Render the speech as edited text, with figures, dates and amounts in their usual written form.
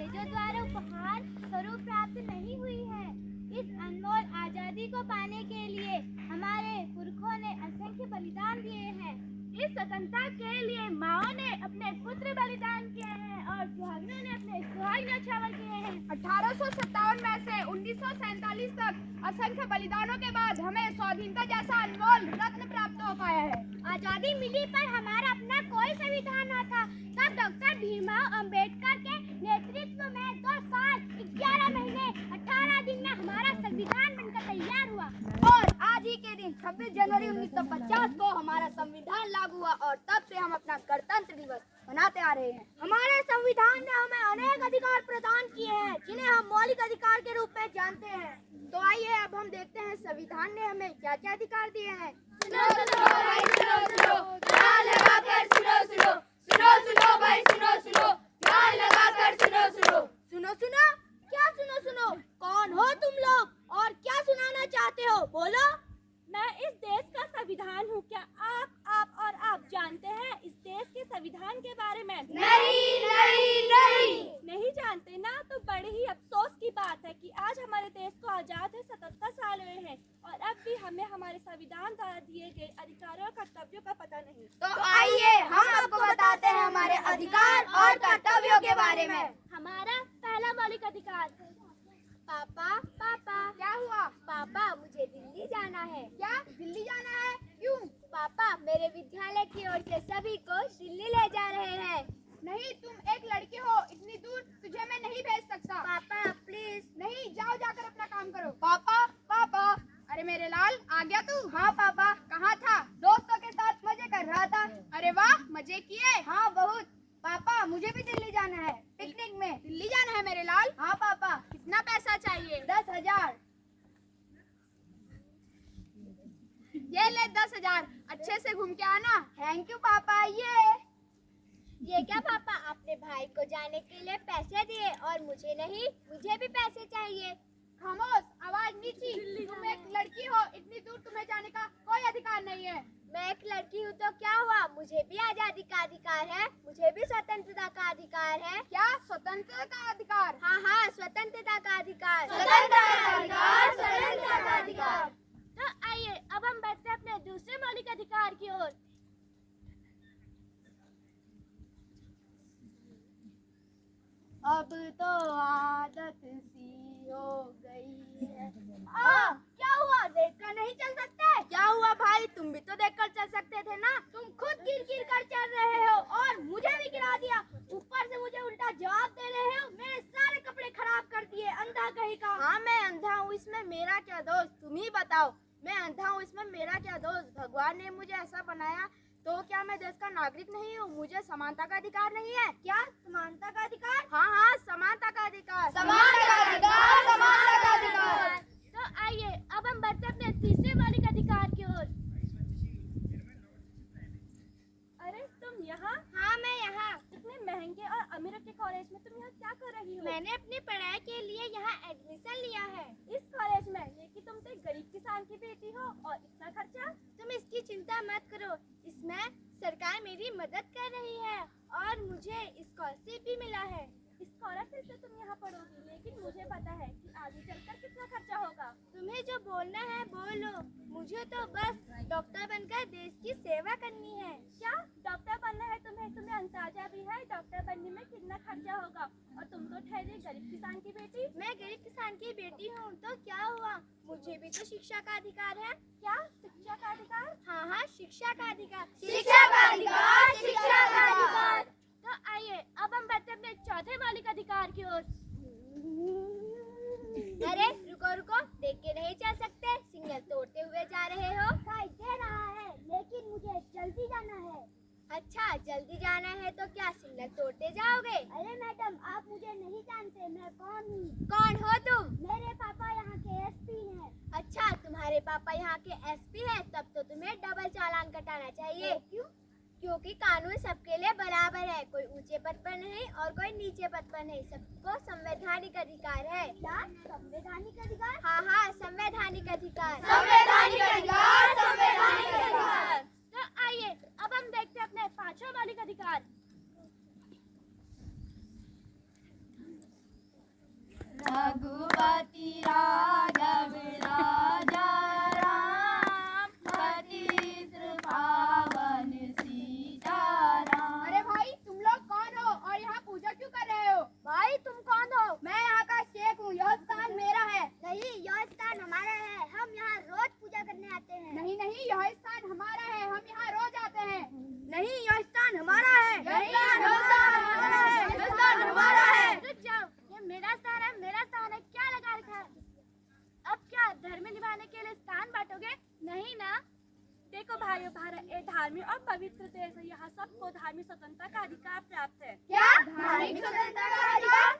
अंग्रेजों द्वारा उपहार स्वरूप प्राप्त नहीं हुई है। इस अनमोल आजादी को पाने के लिए हमारे पुरखों ने असंख्य बलिदान दिए हैं। इस स्वतंत्रता के लिए माओ ने अपने पुत्र बलिदान किए हैं और सुहागिनों ने अपने सुहाग न्यौछावर किए हैं। 1857 में से 1947 तक असंख्य बलिदानों के बाद हमें स्वाधीनता जैसा अनमोल रत्न प्राप्त हो पाया है। आजादी मिली पर हमारा अपना कोई संविधान न था। तब डॉक्टर भीमराव अंबेडकर के नेतृत्व में 2 साल 11 महीने 18 दिन में हमारा संविधान बनकर तैयार हुआ और आज ही के दिन 26 जनवरी 1950 को हमारा संविधान लागू हुआ और तब से हम अपना गणतंत्र दिवस मनाते आ रहे हैं। हमारे संविधान ने हमें अनेक अधिकार प्रदान किए हैं जिन्हें हम मौलिक अधिकार के रूप में जानते हैं। तो आइए अब हम देखते हैं संविधान ने हमें क्या क्या अधिकार दिए हैं। सुनो सुनो भाई सुनो सुनो, ध्यान लगाकर सुनो सुनो, सुनो सुनो भाई सुनो सुनो, ध्यान लगाकर सुनो सुनो। सुनो सुनो क्या सुनो सुनो? कौन हो तुम लोग और क्या सुनाना चाहते हो? बोलो। मैं इस देश का संविधान हूँ। क्या आप जानते हैं इस देश के संविधान के बारे में? नहीं जानते ना? तो बड़ी ही अफसोस की बात है कि आज हमारे देश को आजाद है 77 साल हुए हैं और अब भी हमें हमारे संविधान द्वारा दिए गए अधिकारों और कर्तव्यों का पता नहीं। तो आइए हम आपको बताते हैं हमारे अधिकार और कर्तव्यों के बारे में। हमारा पहला मौलिक अधिकार। पापा पापा क्या हुआ? पापा मुझे दिल्ली जाना है। क्या दिल्ली जाना है? क्यों? पापा मेरे विद्यालय की ओर से सभी को दिल्ली ले जा रहे हैं। नहीं, तुम एक लड़की हो, इतनी दूर तुझे मैं नहीं भेज सकता। पापा प्लीज। नहीं, जाओ जाकर अपना काम करो। पापा पापा अरे मेरे लाल आ गया तू? हाँ पापा। कहाँ था? दोस्तों के साथ मजे कर रहा था। अरे वाह, मजे किए? हाँ बहुत। पापा मुझे भी दिल्ली जाना है पिकनिक में। दिल्ली जाना है मेरे लाल? हाँ पापा। कितना पैसा चाहिए? 10,000। ये ले 10,000, अच्छे से घूम के आना। थैंक यू पापा। ये क्या पापा, आपने भाई को जाने के लिए पैसे दिए और मुझे नहीं? मुझे भी पैसे चाहिए। खामोश, आवाज नीची। तुम एक लड़की हो, इतनी दूर तुम्हें जाने का कोई अधिकार नहीं है। मैं एक लड़की हूँ तो क्या हुआ? मुझे भी आजादी का अधिकार है, मुझे भी स्वतंत्रता का अधिकार है। क्या स्वतंत्रता का अधिकार? हाँ स्वतंत्रता का अधिकार। स्वतंत्रता का अधिकार। तो आइए अब हम बढ़ते हैं अपने दूसरे मौलिक अधिकार की ओर। अब तो आदत सी हो गई है। क्या हुआ? देखकर नहीं चल सकते? क्या हुआ भाई, तुम भी तो देखकर चल सकते थे ना। तुम खुद गिर कर चल रहे हो और मुझे भी गिरा दिया। ऊपर से मुझे उल्टा जवाब दे रहे हो। मेरे सारे कपड़े खराब कर दिए, अंधा कहीं का। हाँ मैं अंधा हूँ, इसमें मेरा क्या दोष? तुम ही बताओ। मैं अंधा हूँ, इसमें मेरा क्या दोष? भगवान ने मुझे ऐसा बनाया तो क्या मैं देश का नागरिक नहीं हूँ? मुझे समानता का अधिकार नहीं है? क्या समानता का अधिकार? हाँ समानता का अधिकार। समानता का अधिकार, समानता का अधिकार। तो आइए अब हम बढ़ते हैं अपने तीसरे मौलिक अधिकार की ओर। अरे तुम यहाँ? हाँ मैं यहाँ। इतने महंगे और अमीरों के कॉलेज में तुम यहाँ क्या कर रही हो? मैंने अपनी पढ़ाई के लिए यहाँ एडमिशन लिया है। इस कॉलेज में, लेकिन तुम तो एक गरीब किसान की बेटी हो और इतना खर्चा? तुम इसकी चिंता मत करो, इसमें सरकार मेरी मदद कर रही है और मुझे स्कॉलरशिप भी मिला है। स्कॉलरशिप से तुम यहाँ पढ़ोगी, लेकिन मुझे पता है कि आगे चलकर कितना खर्चा होगा। तुम्हें जो बोलना है बोलो, मुझे तो बस डॉक्टर बनकर देश की सेवा करनी है। क्या डॉक्टर बनना है तुम्हें? तुम्हें अंदाजा भी है डॉक्टर बनने में कितना खर्चा होगा? और तुम तो ठहरे गरीब किसान की बेटी। मैं गरीब किसान की बेटी हूँ तो क्या हुआ, मुझे भी तो शिक्षा का अधिकार है। क्या शिक्षा का अधिकार? हाँ शिक्षा का अधिकार। शिक्षा का अधिकार, शिक्षा का अधिकार। तो आइए अब हम बढ़ते अपने चौथे मौलिक अधिकार की ओर। अरे रुको, देख के नहीं चल सकते? सिग्नल तोड़ते हुए जा रहे हो। दिखाई दे रहा है, लेकिन मुझे जल्दी जाना है। अच्छा जल्दी जाना है तो क्या सिग्नल तोड़ते जाओगे? अरे मैडम, आप मुझे नहीं जानते, मैं कौन हूँ? कौन हो तुम? मेरे पापा यहाँ के एसपी हैं। अच्छा तुम्हारे पापा यहाँ के एसपी हैं, तब तो तुम्हें डबल चालान कटाना चाहिए। क्यों? क्योंकि कानून सबके लिए बराबर है, कोई ऊंचे पद पर नहीं और कोई नीचे पद पर नहीं, सबको संवैधानिक अधिकार है। क्या संवैधानिक अधिकार? हाँ संवैधानिक अधिकार। संवैधानिक अधिकार, संवैधानिक अधिकार। तो आइए अब हम देखते हैं अपने पांचवा मौलिक अधिकार। धार्मिक और पवित्र देश है। यहाँ सबको धार्मिक स्वतंत्रता का अधिकार प्राप्त है। क्या धार्मिक स्वतंत्रता का अधिकार